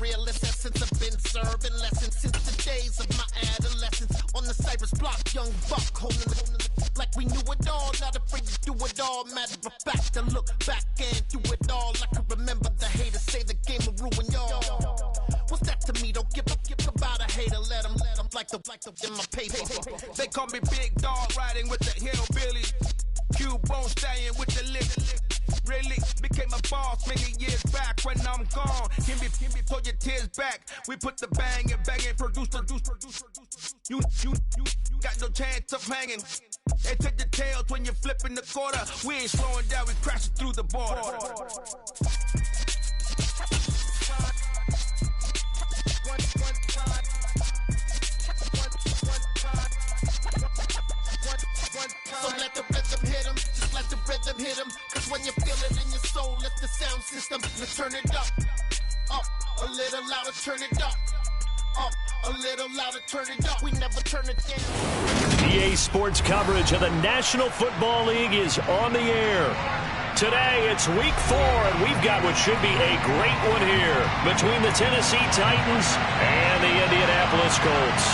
realest essence. I've been serving lessons since the days of my adolescence. On the Cypress block, young buck holding the like we knew it all, not afraid to do it all. Matter of fact, to look back and do it all. I can remember the haters say the game will ruin y'all. What's that to me? Don't give about a hater. Let them like the in my paper. They call me Big Dog, riding with the hillbilly. Cubone staying with the lick. Really became a boss many years back. When I'm gone, can be pull your tears back. We put the bang and produce. You got no chance of hanging. They take the tails when you're flipping the quarter. We ain't slowing down, we crashing through the border. So let the rhythm hit 'em, just let the rhythm hit 'em. Cause when you feel it in your soul, let the sound system, let's turn it up, a little louder, turn it up, a little louder, turn it up, we never turn it down. EA Sports coverage of the National Football League is on the air. Today, it's week 4, and we've got what should be a great one here between the Tennessee Titans and the Indianapolis Colts.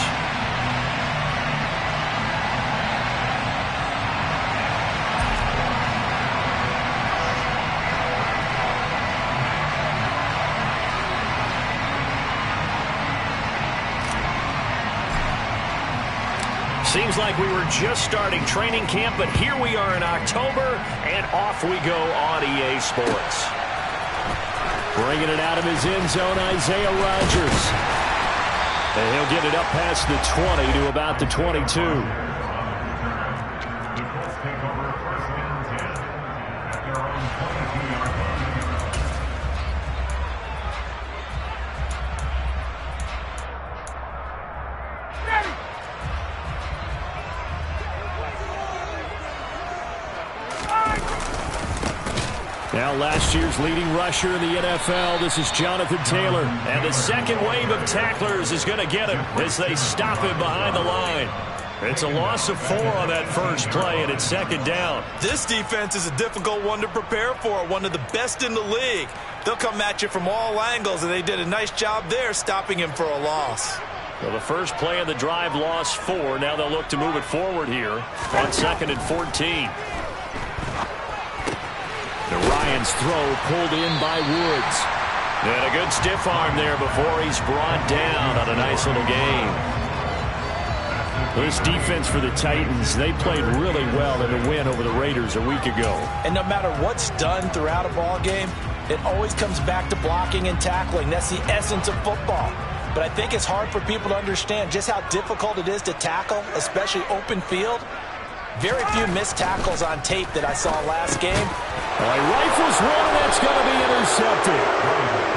Seems like we were just starting training camp, but here we are in October, and off we go on EA Sports. Bringing it out of his end zone, Isaiah Rodgers. And he'll get it up past the 20 to about the 22. Now last year's leading rusher in the NFL, this is Jonathan Taylor. And the second wave of tacklers is going to get him as they stop him behind the line. It's a loss of 4 on that first play, and it's second down. This defense is a difficult one to prepare for, one of the best in the league. They'll come at you from all angles, and they did a nice job there stopping him for a loss. Well, the first play of the drive lost 4. Now they'll look to move it forward here on 2nd and 14. Ryan's throw pulled in by Woods. And a good stiff arm there before he's brought down on a nice little gain. This defense for the Titans, they played really well in the win over the Raiders a week ago. And no matter what's done throughout a ball game, it always comes back to blocking and tackling. That's the essence of football. But I think it's hard for people to understand just how difficult it is to tackle, especially open field. Very few missed tackles on tape that I saw last game. He rifles one, and that's going to be intercepted.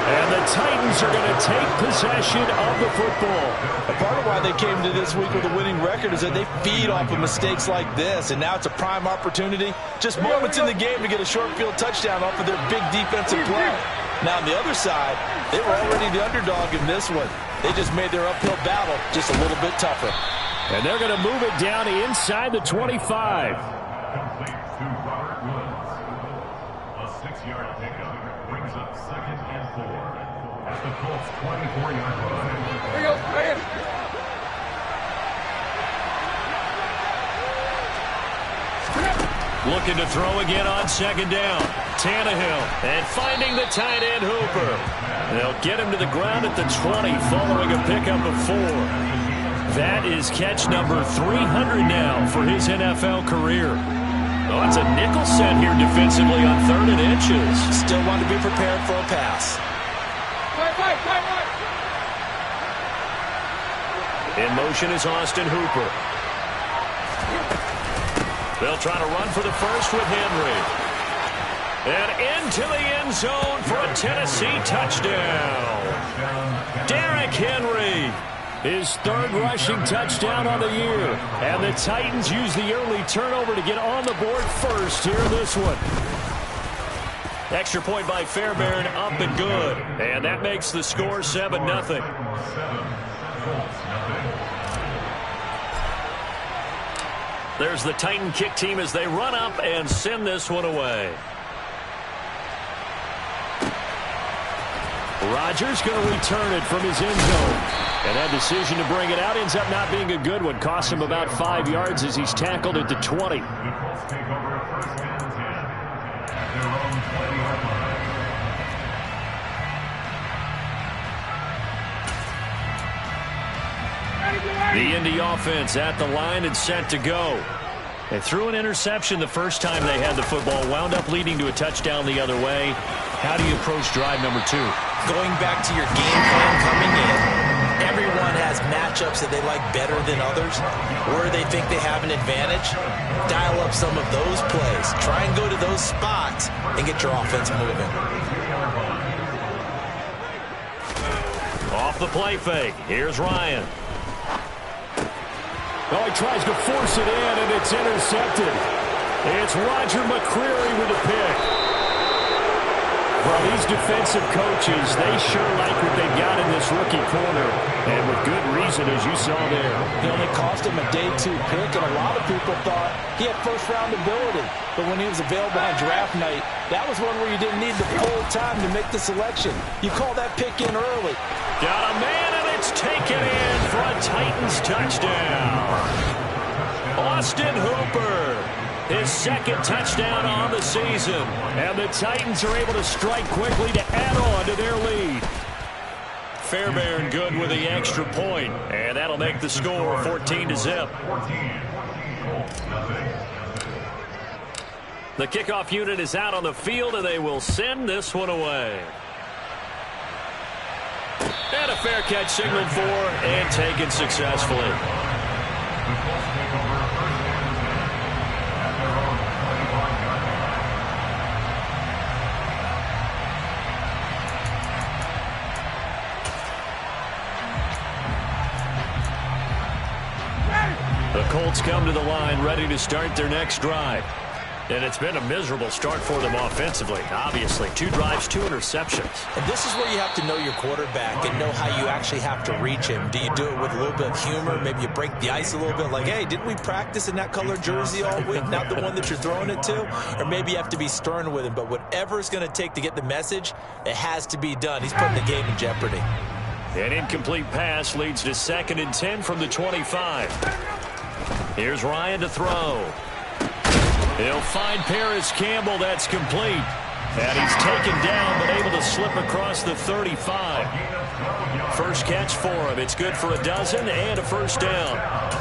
And the Titans are going to take possession of the football. A part of why they came to this week with a winning record is that they feed off of mistakes like this, and now it's a prime opportunity. Just moments in the game to get a short field touchdown off of their big defensive play. Now on the other side, they were already the underdog in this one. They just made their uphill battle just a little bit tougher. And they're going to move it down inside the 25. Complete to Robert Woods. A 6-yard pickup brings up 2nd and 4 at the Colts 24-yard line. Here we go, man. Looking to throw again on 2nd down. Tannehill and finding the tight end Hooper. They'll get him to the ground at the 20 following a pickup of 4. That is catch number 300 now for his NFL career. Oh, it's a nickel set here defensively on 3rd and inches. Still want to be prepared for a pass. In motion is Austin Hooper. They'll try to run for the first with Henry. And into the end zone for a Tennessee touchdown. Derrick Henry. His 3rd rushing touchdown on the year. And the Titans use the early turnover to get on the board first here in this one. Extra point by Fairbairn, up and good. And that makes the score 7-0. There's the Titan kick team as they run up and send this one away. Rodgers going to return it from his end zone. And that decision to bring it out ends up not being a good one. Costs him about 5 yards as he's tackled at the 20. The Colts take over 1st and 10 at their own 20-yard line. The Indy offense at the line and set to go. They threw an interception the first time they had the football, wound up leading to a touchdown the other way. How do you approach drive number 2? Going back to your game plan coming in, everyone has matchups that they like better than others, where they think they have an advantage. Dial up some of those plays. Try and go to those spots and get your offense moving. Off the play fake. Here's Ryan. Oh, he tries to force it in, and it's intercepted. It's Roger McCreary with a pick. Well, these defensive coaches, they sure like what they've got in this rookie corner, and with good reason, as you saw there. It only cost him a day 2 pick, and a lot of people thought he had first-round ability. But when he was available on draft night, that was one where you didn't need the full time to make the selection. You call that pick in early. Got a man, and it's taken in for a Titans touchdown. Austin Hooper, his 2nd touchdown on the season. And the Titans are able to strike quickly to add on to their lead. Fairbairn good with the extra point, and that'll make the score 14-0. The kickoff unit is out on the field, and they will send this one away. And a fair catch signaled for and taken successfully. The Colts come to the line ready to start their next drive. And it's been a miserable start for them offensively, obviously. 2 drives, 2 interceptions. And this is where you have to know your quarterback and know how you actually have to reach him. Do you do it with a little bit of humor? Maybe you break the ice a little bit like, hey, didn't we practice in that color jersey all week? Not the one that you're throwing it to? Or maybe you have to be stern with him. But whatever it's going to take to get the message, it has to be done. He's putting the game in jeopardy. An incomplete pass leads to 2nd and 10 from the 25. Here's Ryan to throw. He'll find Paris Campbell. That's complete. And he's taken down, but able to slip across the 35. First catch for him. It's good for a dozen and a first down.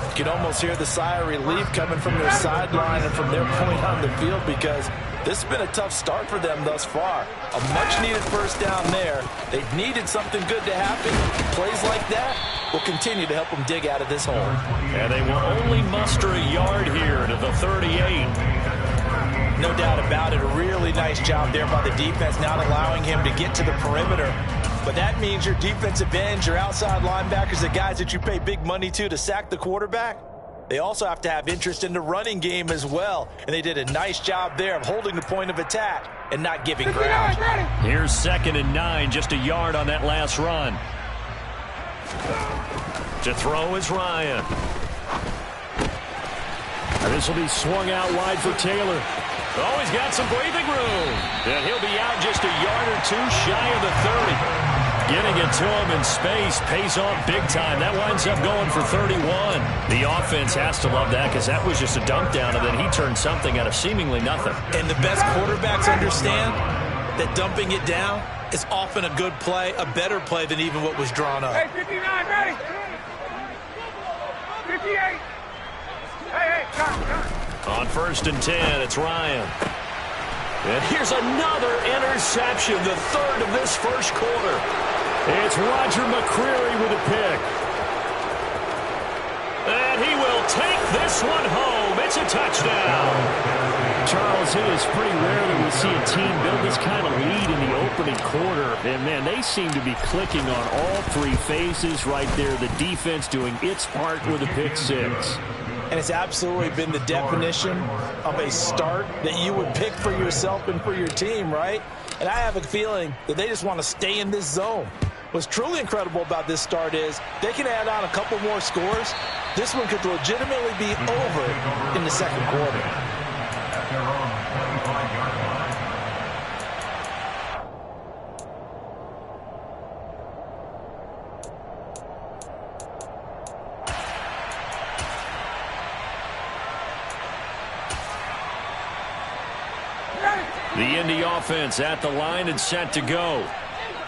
You can almost hear the sigh of relief coming from their sideline and from their point on the field, because this has been a tough start for them thus far. A much-needed first down there. They've needed something good to happen. Plays like that will continue to help them dig out of this hole. And they will only muster a yard here to the 38. No doubt about it. A really nice job there by the defense, not allowing him to get to the perimeter. But that means your defensive ends, your outside linebackers, the guys that you pay big money to sack the quarterback, they also have to have interest in the running game as well. And they did a nice job there of holding the point of attack and not giving ground. Here's 2nd and 9, just a yard on that last run. To throw is Ryan. And this will be swung out wide for Taylor. Oh, he's got some breathing room. And he'll be out just a yard or 2 shy of the 30. Getting it to him in space pays off big time. That winds up going for 31. The offense has to love that, because that was just a dunk down, and then he turned something out of seemingly nothing. And the best quarterbacks understand that dumping it down is often a good play, a better play than even what was drawn up. Hey, 59, ready? 58. Hey, come. On 1st and 10, it's Ryan. And here's another interception, the 3rd of this first quarter. It's Roger McCreary with a pick. And he will take this one home. It's a touchdown. Charles, it is pretty rare that we see a team build this kind of lead in the opening quarter. And, man, they seem to be clicking on all 3 phases right there. The defense doing its part with a pick 6. And it's absolutely been the definition of a start that you would pick for yourself and for your team, right? And I have a feeling that they just want to stay in this zone. What's truly incredible about this start is they can add on a couple more scores. This one could legitimately be over in the 2nd quarter. At their own 25-yard line. The Indy offense at the line and set to go.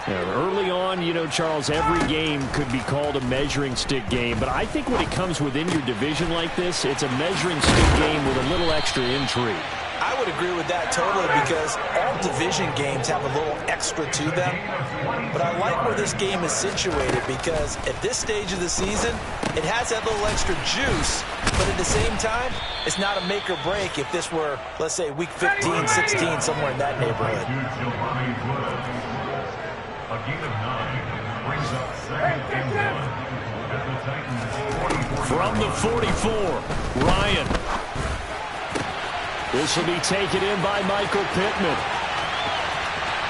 Early on, you know, Charles, every game could be called a measuring stick game. But I think when it comes within your division like this, it's a measuring stick game with a little extra intrigue. I would agree with that totally because all division games have a little extra to them. But I like where this game is situated because at this stage of the season, it has that little extra juice. But at the same time, it's not a make or break if this were, let's say, week 15, 16, somewhere in that neighborhood. A gain of 9 brings up 2nd and 1 at the Titans 44. From the 44, Ryan. This will be taken in by Michael Pittman.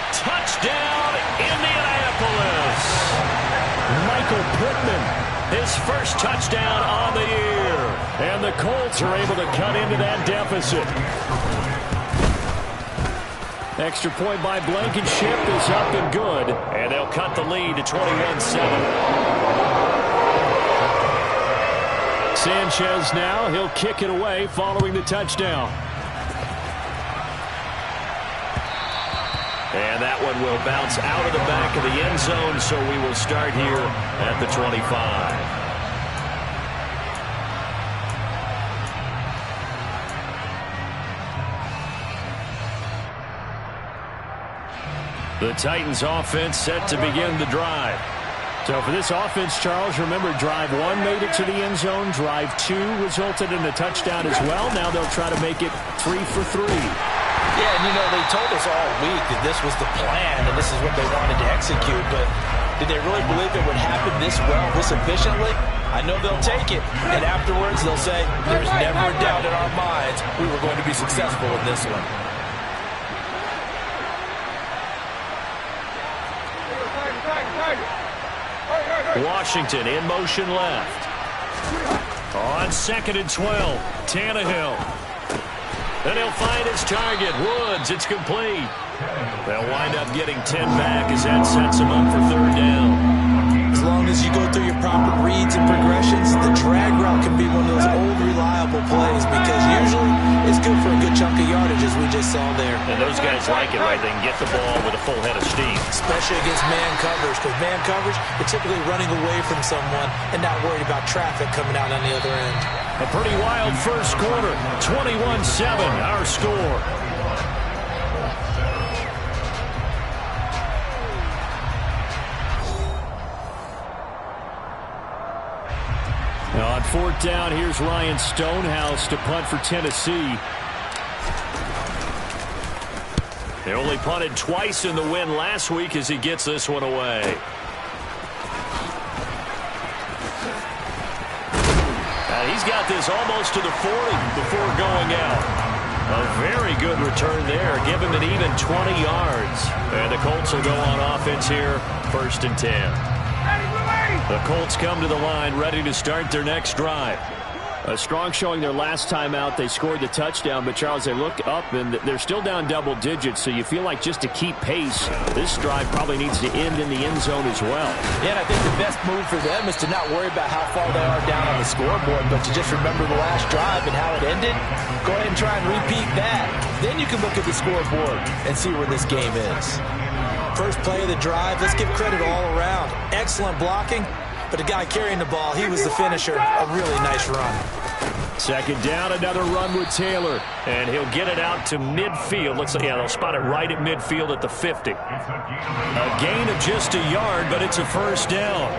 Touchdown, Indianapolis. Michael Pittman, his first touchdown on the year. And the Colts are able to cut into that deficit. Extra point by Blankenship is up and good. And they'll cut the lead to 21-7. Sanchez now, he'll kick it away following the touchdown. And that one will bounce out of the back of the end zone, so we will start here at the 25. The Titans offense set to begin the drive. So for this offense, Charles, remember drive 1 made it to the end zone. Drive 2 resulted in a touchdown as well. Now they'll try to make it 3 for 3. Yeah, and you know, they told us all week that this was the plan and this is what they wanted to execute, but did they really believe it would happen this well, this efficiently? I know they'll take it, and afterwards they'll say, there's never a doubt in our minds we were going to be successful in this one. Washington in motion left. On 2nd and 12, Tannehill. And he'll find his target, Woods. It's complete. They'll wind up getting 10 back as that sets them up for 3rd down. As long as you go through your proper reads and progressions, the drag route can be one of those old reliable plays because usually it's good for a good chunk of yardage as we just saw there. And those guys like it, right? They can get the ball with a full head of steam. Especially against man coverage, because man coverage, you're typically running away from someone and not worried about traffic coming out on the other end. A pretty wild first quarter. 21-7, our score. Now on 4th down, here's Ryan Stonehouse to punt for Tennessee. They only punted twice in the win last week as he gets this one away. He's got this almost to the 40 before going out. A very good return there. Give him an even 20 yards. And the Colts will go on offense here, 1st and 10. The Colts come to the line ready to start their next drive. A strong showing their last time out. They scored the touchdown, but Charles, they look up and they're still down double digits, so you feel like just to keep pace, this drive probably needs to end in the end zone as well. Yeah, and I think the best move for them is to not worry about how far they are down on the scoreboard, but to just remember the last drive and how it ended. Go ahead and try and repeat that. Then you can look at the scoreboard and see where this game is. First play of the drive, let's give credit all around. Excellent blocking. But the guy carrying the ball, he was the finisher. A really nice run. 2nd down, another run with Taylor. And he'll get it out to midfield. Looks like, yeah, they'll spot it right at midfield at the 50. A gain of just a yard, but it's a 1st down.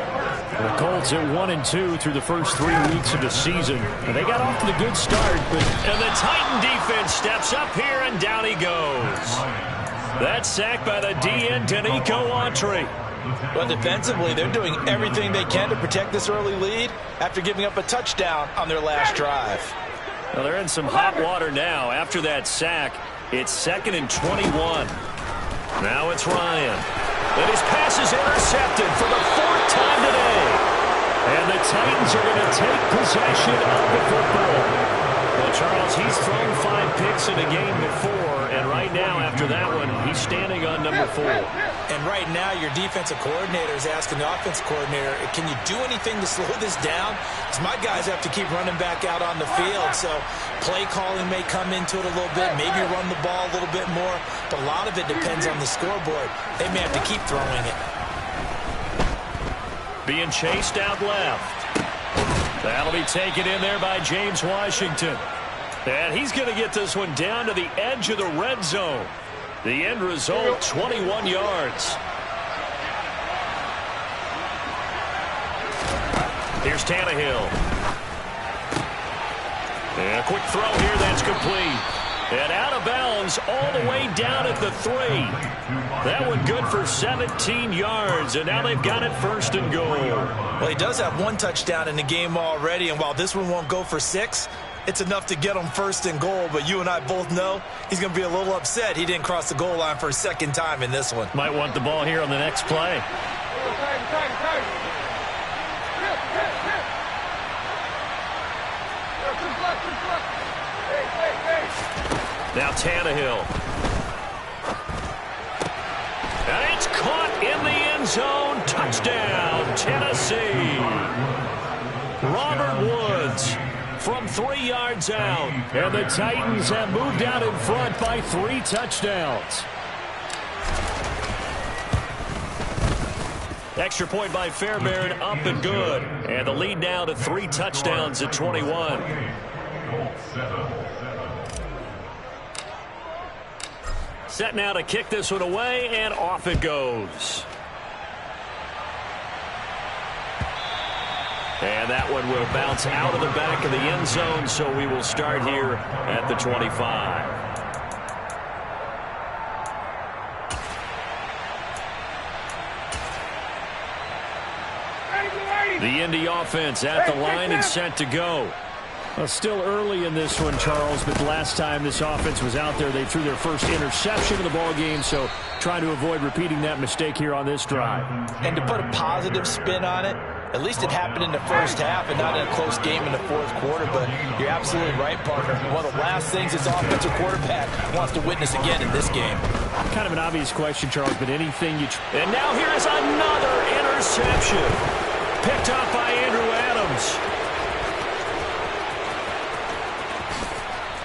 The Colts at 1-2 through the first 3 weeks of the season. And they got off to the good start. And the Titan defense steps up here, and down he goes. That's sacked by the DN, Danico Autry. But defensively, they're doing everything they can to protect this early lead after giving up a touchdown on their last drive. Well, they're in some hot water now. After that sack, it's 2nd and 21. Now it's Ryan. And his pass is intercepted for the 4th time today. And the Titans are going to take possession of the football. Well, Charles, he's thrown 5 picks in a game before, and right now, after that one, he's standing on number 4. And right now, your defensive coordinator is asking the offensive coordinator, can you do anything to slow this down? Because my guys have to keep running back out on the field. So play calling may come into it a little bit, maybe run the ball a little bit more. But a lot of it depends on the scoreboard. They may have to keep throwing it. Being chased out left. That'll be taken in there by James Washington. And he's going to get this one down to the edge of the red zone. The end result, 21 yards. Here's Tannehill. And a quick throw here, that's complete. And out of bounds all the way down at the 3. That one good for 17 yards, and now they've got it first and goal. Well, he does have one touchdown in the game already, and while this one won't go for 6, it's enough to get him first and goal. But you and I both know he's going to be a little upset he didn't cross the goal line for a second time in this one. Might want the ball here on the next play. Now Tannehill. And it's caught in the end zone. Touchdown, Tennessee. Robert Woods from 3 yards out. And the Titans have moved out in front by 3 touchdowns. Extra point by Fairbairn, up and good. And the lead now to 3 touchdowns at 21. Set now to kick this one away, and off it goes. And that one will bounce out of the back of the end zone, so we will start here at the 25. The Indy offense at the line and set to go. Well, still early in this one, Charles, but the last time this offense was out there, they threw their first interception of the ball game, so trying to avoid repeating that mistake here on this drive. And to put a positive spin on it, at least it happened in the first half and not in a close game in the fourth quarter, but you're absolutely right, partner. One of the last things this offensive quarterback wants to witness again in this game. Kind of an obvious question, Charles, but anything you... And now here is another interception. Picked up by Andrew Adams.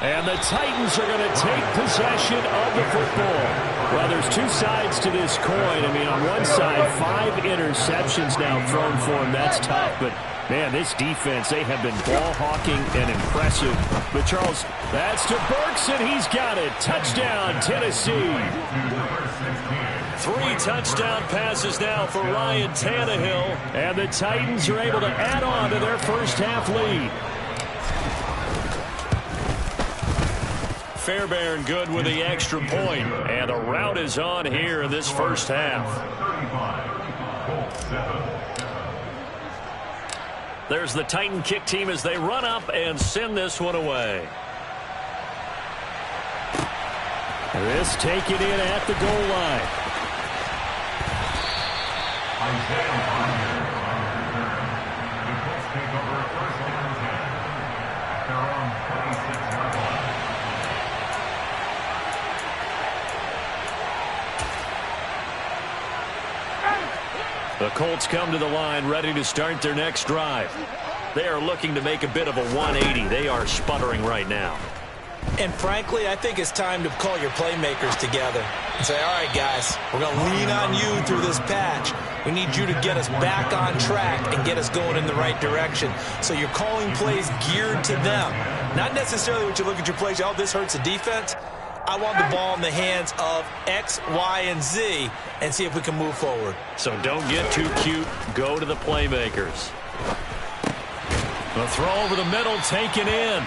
And the Titans are going to take possession of the football. Well, there's 2 sides to this coin. I mean, on one side, 5 interceptions now thrown for him. That's tough. But, man, this defense, they have been ball hawking and impressive. But, Charles, that's to Burks, and he's got it. Touchdown, Tennessee. 3 touchdown passes now for Ryan Tannehill. And the Titans are able to add on to their first half lead. Fairbairn good with the extra point, and a rout is on here in this first half. There's the Titan kick team as they run up and send this one away. This taken in at the goal line. The Colts come to the line ready to start their next drive. They are looking to make a bit of a 180. They are sputtering right now. And frankly, I think it's time to call your playmakers together and say, all right, guys, we're going to lean on you through this patch. We need you to get us back on track and get us going in the right direction. So you're calling plays geared to them. Not necessarily what you look at your plays, oh, this hurts the defense. I want the ball in the hands of X, Y, and Z and see if we can move forward. So don't get too cute. Go to the playmakers. The throw over the middle taken in.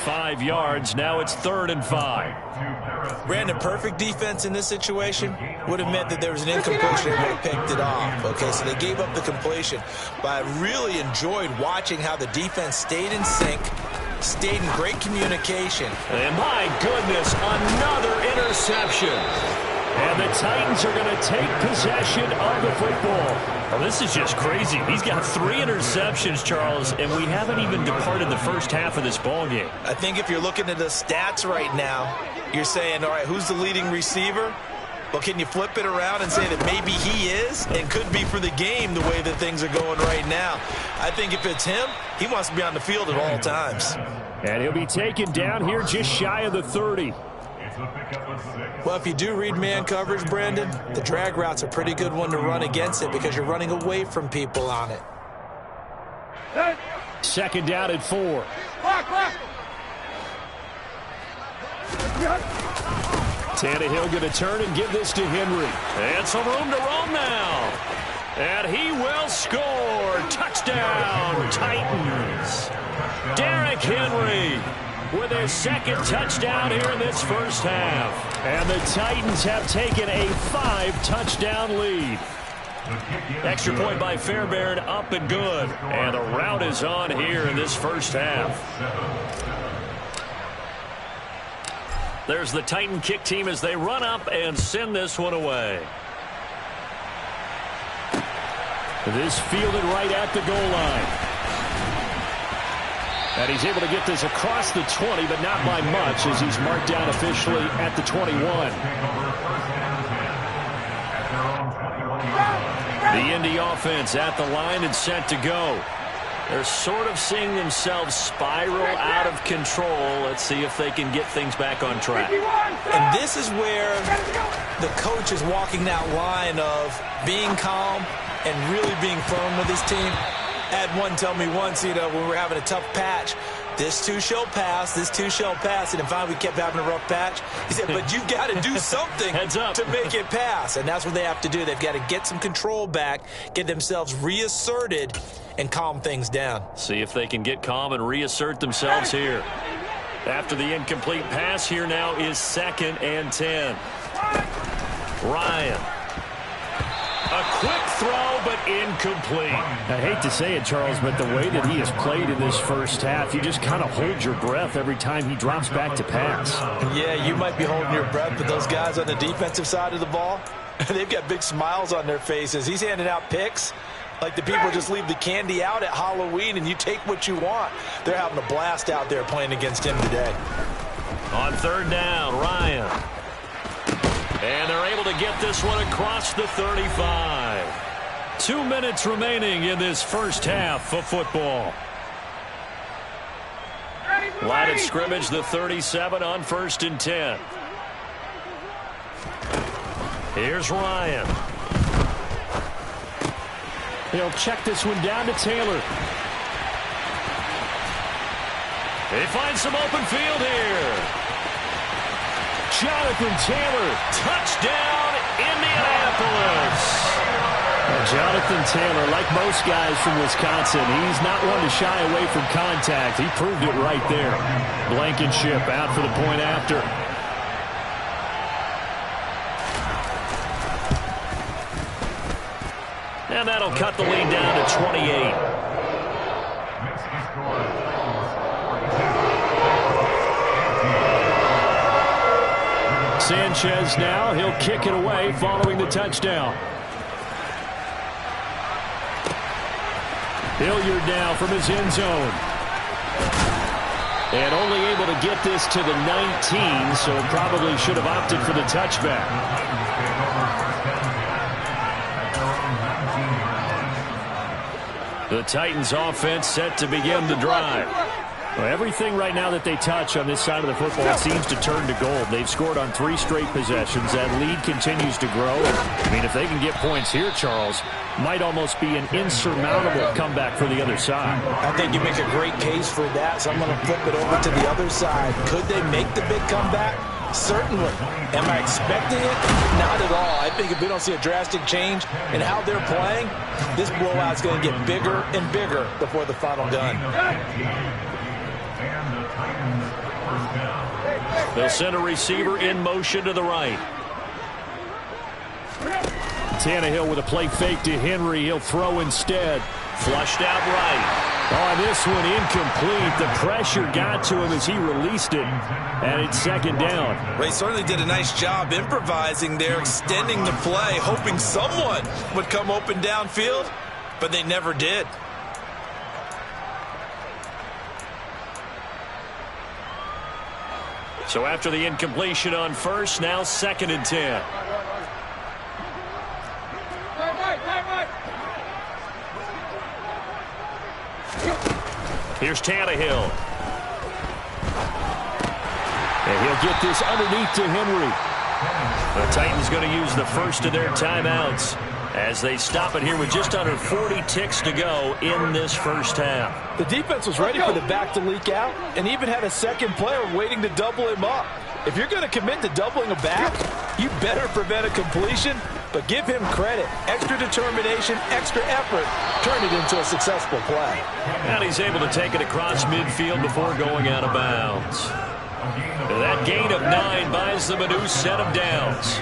5 yards. Now it's 3rd and 5. Brandon, perfect defense in this situation would have meant that there was an incompletion and would have picked it off. Okay, so they gave up the completion. But I really enjoyed watching how the defense stayed in sync, stayed in great communication. And my goodness, another interception. And the Titans are going to take possession of the football. Well, this is just crazy. He's got 3 interceptions, Charles, and we haven't even departed the first half of this ball game. I think if you're looking at the stats right now, you're saying, all right, who's the leading receiver? Well, can you flip it around and say that maybe he is and could be for the game the way that things are going right now? I think if it's him, he wants to be on the field at all times. And he'll be taken down here just shy of the 30. Well, if you do read man coverage, Brandon, the drag route's a pretty good one to run against it because you're running away from people on it. Second down at 4. Tannehill going to turn and give this to Henry. And some room to roam now. And he will score. Touchdown, Titans. Derrick Henry with his second touchdown here in this first half. And the Titans have taken a 5-touchdown lead. Extra point by Fairbairn, up and good. And the route is on here in this first half. There's the Titan kick team as they run up and send this one away. This fielded right at the goal line. And he's able to get this across the 20, but not by much as he's marked down officially at the 21. The Indy offense at the line and set to go. They're sort of seeing themselves spiral out of control. Let's see if they can get things back on track. And this is where the coach is walking that line of being calm and really being firm with his team. Had one tell me once, when we're having a tough patch, this too shall pass, this too shall pass. And finally we kept having a rough patch. He said, but you've got to do something to make it pass. And that's what they have to do. They've got to get some control back, get themselves reasserted, and calm things down. See if they can get calm and reassert themselves here. After the incomplete pass, here now is 2nd and 10. Ryan. A quick throw, but incomplete. I hate to say it, Charles, but the way that he has played in this first half, you just kind of hold your breath every time he drops back to pass. Yeah, you might be holding your breath, but those guys on the defensive side of the ball, they've got big smiles on their faces. He's handing out picks like the people just leave the candy out at Halloween and you take what you want. They're having a blast out there playing against him today. On 3rd down, Ryan. And they're able to get this one across the 35. 2 minutes remaining in this first half of football. Line of scrimmage, the 37 on 1st and 10. Here's Ryan. He'll check this one down to Taylor. They find some open field here. Jonathan Taylor, touchdown, Indianapolis. Jonathan Taylor, like most guys from Wisconsin, he's not one to shy away from contact. He proved it right there. Blankenship out for the point after. And that'll cut the lead down to 28. Sanchez now, he'll kick it away following the touchdown. Hilliard now from his end zone. And only able to get this to the 19, so probably should have opted for the touchback. The Titans offense set to begin the drive. Well, everything right now that they touch on this side of the football seems to turn to gold. They've scored on 3 straight possessions. That lead continues to grow. I mean, if they can get points here, Charles, might almost be an insurmountable comeback for the other side. I think you make a great case for that, so I'm going to flip it over to the other side. Could they make the big comeback? Certainly. Am I expecting it? Not at all. I think if we don't see a drastic change in how they're playing, this blowout's going to get bigger and bigger before the final gun. They'll send a receiver in motion to the right. Tannehill with a play fake to Henry. He'll throw instead. Flushed out right. Oh, this one incomplete. The pressure got to him as he released it. And it's 2nd down. Well, he certainly did a nice job improvising there, extending the play, hoping someone would come open downfield, but they never did. So after the incompletion on 1st, now 2nd and 10. Here's Tannehill. And he'll get this underneath to Henry. The Titans going to use the first of their timeouts as they stop it here with just under 40 ticks to go in this first half. The defense was ready for the back to leak out and even had a second player waiting to double him up. If you're going to commit to doubling a back, you better prevent a completion, but give him credit. Extra determination, extra effort, turn it into a successful play. And he's able to take it across midfield before going out of bounds. That gain of 9 buys them a new set of downs.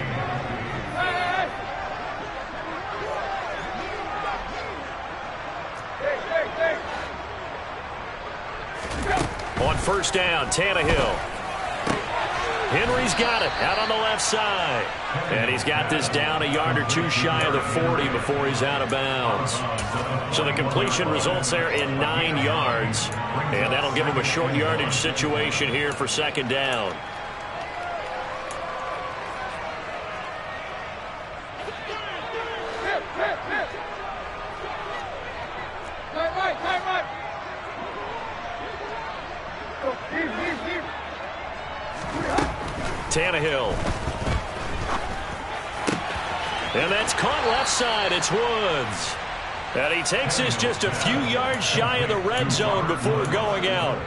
On first down, Tannehill. Henry's got it out on the left side. And he's got this down a yard or two shy of the 40 before he's out of bounds. So the completion results there in 9 yards. And that'll give him a short yardage situation here for second down. Tannehill. And that's caught left side. It's Woods. And he takes this just a few yards shy of the red zone before going out.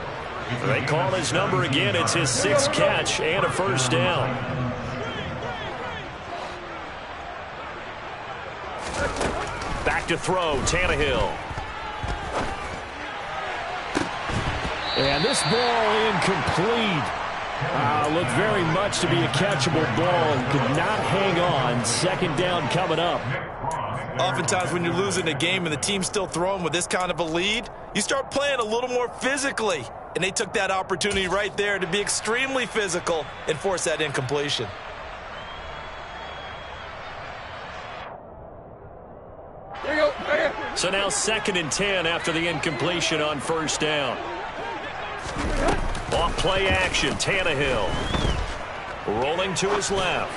They call his number again. It's his 6th catch and a first down. Back to throw, Tannehill. And this ball incomplete. Looked very much to be a catchable ball and could not hang on. Second down coming up. Oftentimes when you're losing a game and the team's still throwing with this kind of a lead, you start playing a little more physically. And they took that opportunity right there to be extremely physical and force that incompletion. So now 2nd and 10 after the incompletion on first down. Off play action, Tannehill. Rolling to his left.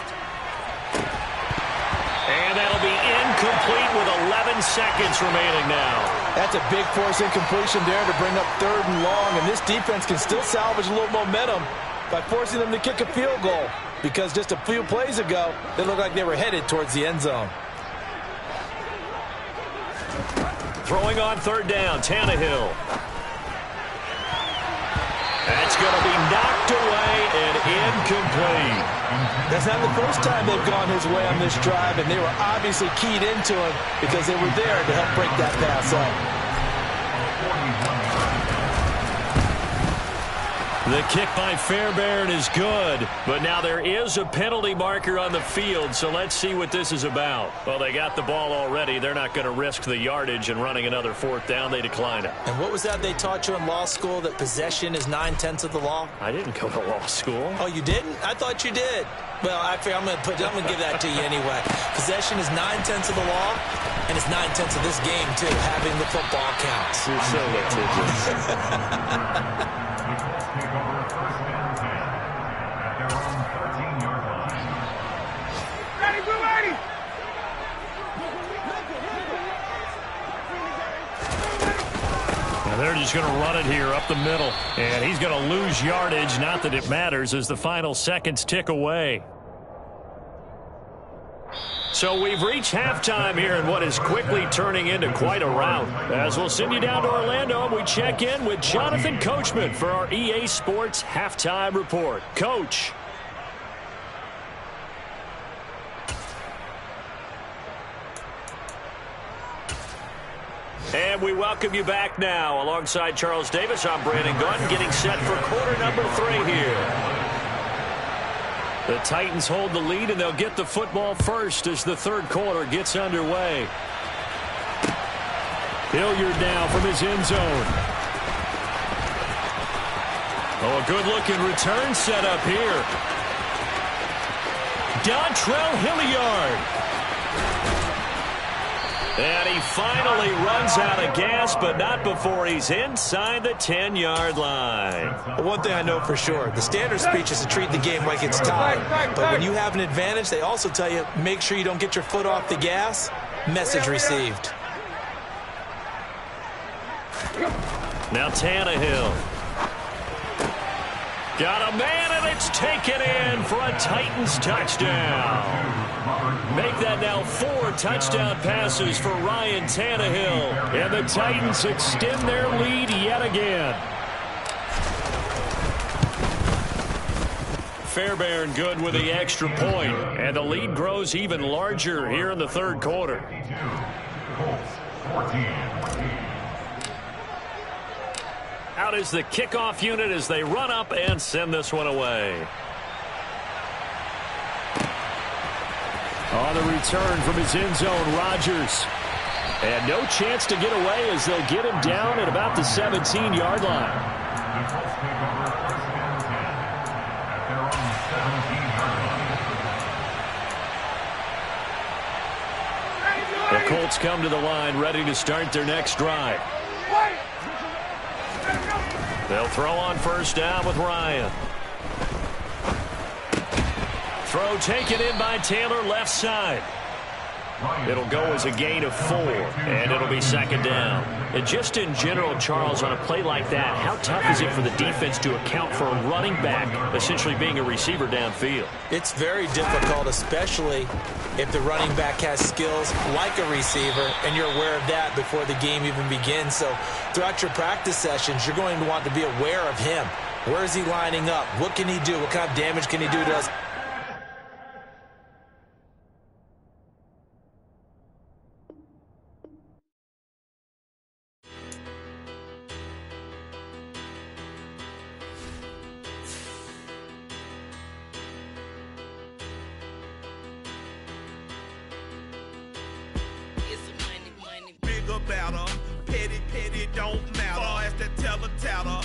And that'll be incomplete with 11 seconds remaining now. That's a big force incompletion there to bring up 3rd and long, and this defense can still salvage a little momentum by forcing them to kick a field goal, because just a few plays ago, they looked like they were headed towards the end zone. Throwing on 3rd down, Tannehill. That's going to be knocked away and incomplete. That's not the first time they've gone his way on this drive, and they were obviously keyed into it because they were there to help break that pass up. The kick by Fairbairn is good, but now there is a penalty marker on the field, so let's see what this is about. Well, they got the ball already. They're not going to risk the yardage and running another 4th down. They decline it. And what was that they taught you in law school, that possession is 9/10 of the law? I didn't go to law school. Oh, you didn't? I thought you did. Well, I figure I'm going to give that to you anyway. Possession is 9/10 of the law, and it's 9/10 of this game, too. Having the football counts. You're so litigious. They're just going to run it here up the middle. And he's going to lose yardage. Not that it matters as the final seconds tick away. So we've reached halftime here in what is quickly turning into quite a rout. As we'll send you down to Orlando, and we check in with Jonathan Coachman for our EA Sports Halftime Report. Coach. And we welcome you back now. Alongside Charles Davis, I'm Brandon Gunn, getting set for quarter number 3 here. The Titans hold the lead, and they'll get the football first as the 3rd quarter gets underway. Hilliard now from his end zone. Oh, a good-looking return set up here. Dontrell Hilliard. And he finally runs out of gas, but not before he's inside the 10-yard line. One thing I know for sure, the standard speech is to treat the game like it's tied. But when you have an advantage, they also tell you, make sure you don't get your foot off the gas. Message received. Now Tannehill. Got a man, and it's taken in for a Titans touchdown. Make that now 4 touchdown passes for Ryan Tannehill. And the Titans extend their lead yet again. Fairbairn good with the extra point, and the lead grows even larger here in the third quarter. Out is the kickoff unit as they run up and send this one away. On the return from his end zone, Rodgers. And no chance to get away as they'll get him down at about the 17-yard line. The Colts come to the line ready to start their next drive. They'll throw on first down with Ryan. Throw taken in by Taylor left side. It'll go as a gain of 4, and it'll be second down. And just in general, Charles, on a play like that, how tough is it for the defense to account for a running back essentially being a receiver downfield? It's very difficult, especially if the running back has skills like a receiver, and you're aware of that before the game even begins. So throughout your practice sessions, you're going to want to be aware of him. Where is he lining up? What can he do? What kind of damage can he do to us? About her. Petty, don't matter. Far as the teller,